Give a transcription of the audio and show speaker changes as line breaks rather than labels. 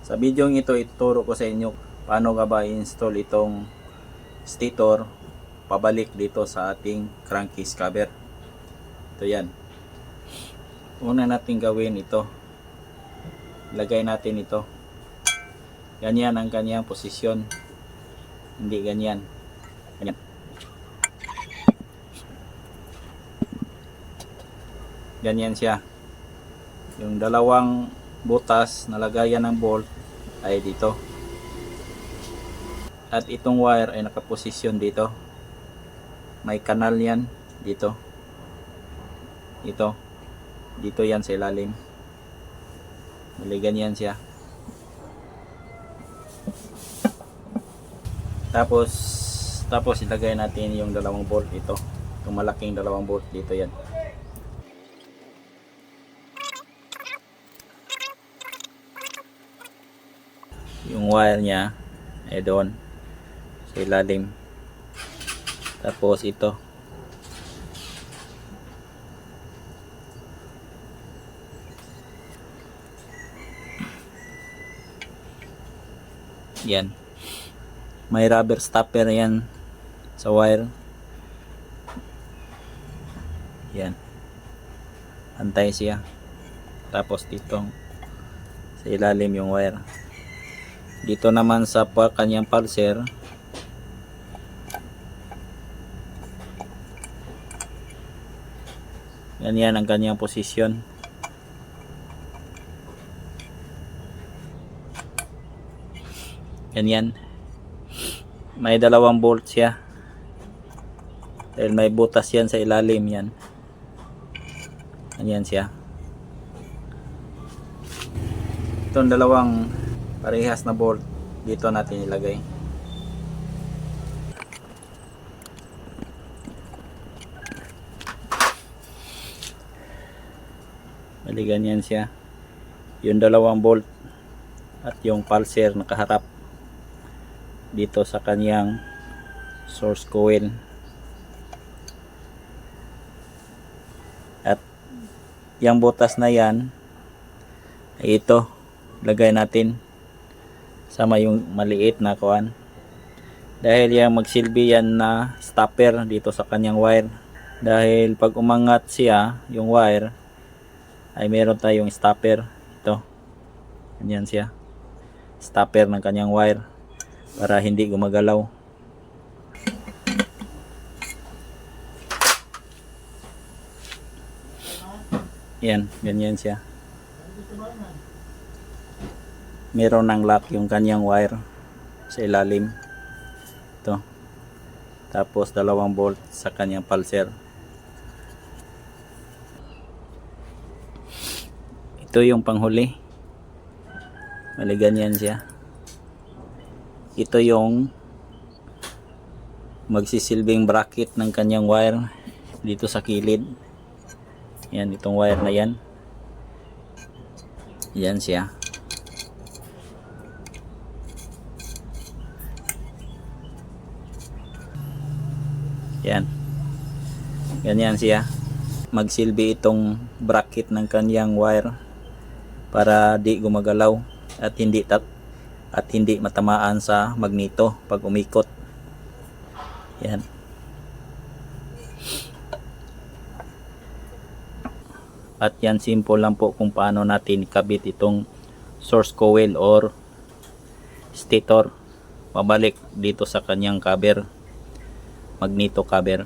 Sa video ito, ituturo ko sa inyo paano nga ba i-install itong stator pabalik dito sa ating crankcase cover. Ito yan. Una natin gawin ito. Lagay natin ito. Ganyan ang kanyang posisyon. Hindi ganyan. Ganyan. Ganyan siya. Yung dalawang butas na lagayan ng bolt ay dito. At itong wire ay nakaposisyon dito. May kanal yan dito. Ito. Dito yan sa ilalim. Bali ganyan siya. Tapos ilagay natin yung dalawang bolt ito. Itong malaking dalawang bolt dito yan. Yung wire niya ay doon sa ilalim. Tapos ito. Yan. May rubber stopper yan sa wire. Yan. Antay siya. Tapos dito sa ilalim yung wire. Dito naman sa kanyang pulser, ganyan ang kanyang posisyon. Ganyan. May dalawang bolt siya. Dahil may butas yan sa ilalim yan. Ganyan siya. Itong dalawang parehas na bolt dito natin ilagay. Bali ganyan siya. Yung dalawang bolt at yung pulser nakaharap dito sa kanyang source coil. At yung butas na yan ay ito, lagay natin sama yung maliit na kuan, dahil yung magsilbi yan na stopper dito sa kanyang wire. Dahil pag umangat siya yung wire ay meron tayong stopper. Ito, ganyan siya, stopper ng kanyang wire para hindi gumagalaw. Yan, ganyan siya. Meron ng lock yung kanyang wire sa ilalim. Ito. Tapos dalawang bolt sa kanyang pulser. Ito yung panghuli. Mali ganyan siya. Ito yung magsisilbing bracket ng kanyang wire dito sa kilid. Yan, itong wire na yan. Yan siya. Yan. Ganyan siya. Magsilbi itong bracket ng kanyang wire para di gumagalaw at hindi matamaan sa magneto pag umikot. Yan. At yan, simple lang po kung paano natin ikabit itong source coil or stator pabalik dito sa kanyang cover, magneto cover.